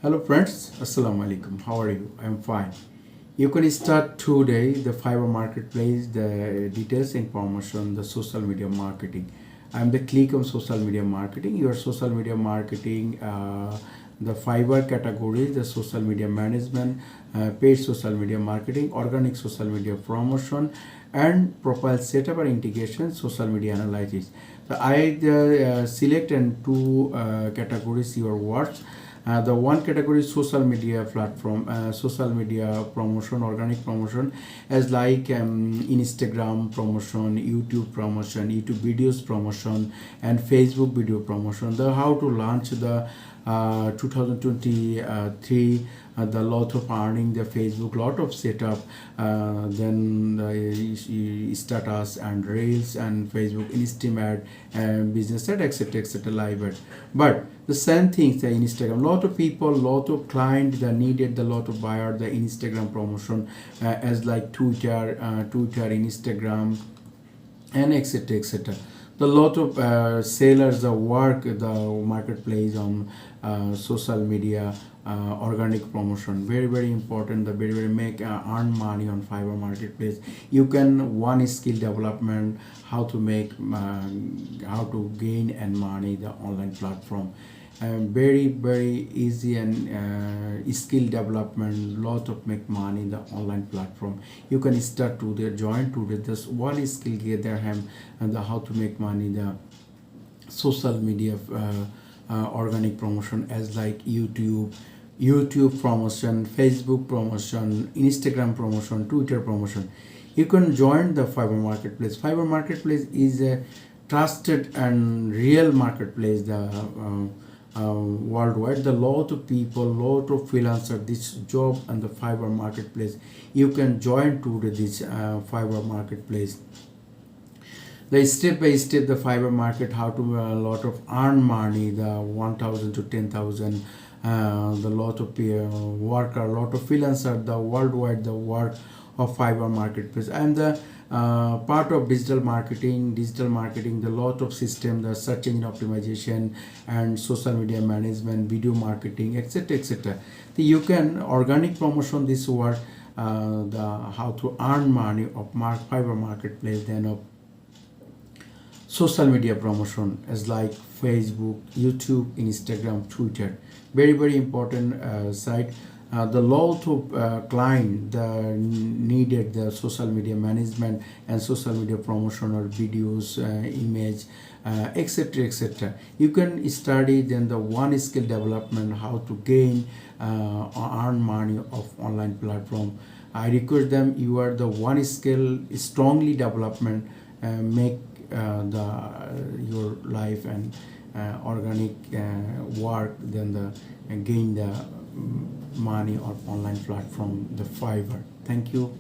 Hello friends, Assalamu alaikum. How are you? I'm fine. You can start today the Fiverr marketplace, the details information, the social media marketing. I'm the click on social media marketing. Your social media marketing, the Fiverr categories, the social media management, paid social media marketing, organic social media promotion, and profile setup and integration, social media analytics. So I select and two categories your words. The one category is social media platform, social media promotion, organic promotion, as like Instagram promotion, YouTube promotion, YouTube videos promotion, and Facebook video promotion. The how to launch the 2023, the lot of earning the Facebook, lot of setup, then the status and reels and Facebook Instimate and business ad, etc., live ad. But the same things the Instagram, lot of people, lot of client that needed the lot of buyer the Instagram promotion, as like Twitter, Instagram, and etc. The lot of sellers work the marketplace on social media, organic promotion, very important, the very make earn money on Fiverr marketplace. You can one skill development, how to make how to gain and money the online platform. Very easy and skill development, lot of make money the online platform. You can start to the join to the this one skill get their hand and the how to make money the social media organic promotion, as like YouTube promotion, Facebook promotion, Instagram promotion, Twitter promotion. You can join the Fiverr marketplace. Fiverr marketplace is a trusted and real marketplace, the worldwide. The lot of people, lot of freelancer this job and the Fiverr marketplace. You can join to this Fiverr marketplace. The step by step the Fiverr market, how to a lot of earn money, the 1,000 to 10,000, the lot of worker, lot of freelancer, the worldwide the work of Fiverr marketplace. And the part of digital marketing, the lot of system, the search engine optimization and social media management, video marketing, etc. You can organic promotion this work, the how to earn money of Fiverr marketplace, then of social media promotion, as like Facebook, YouTube, Instagram, Twitter. Very important site. The lot of client needed the social media management and social media promotion or videos, image, etc. You can study then the one skill development, how to gain earn money of online platform. I request them you are the one skill strongly development, make your life and organic work, then the gain the money of online platform, the Fiverr. Thank you.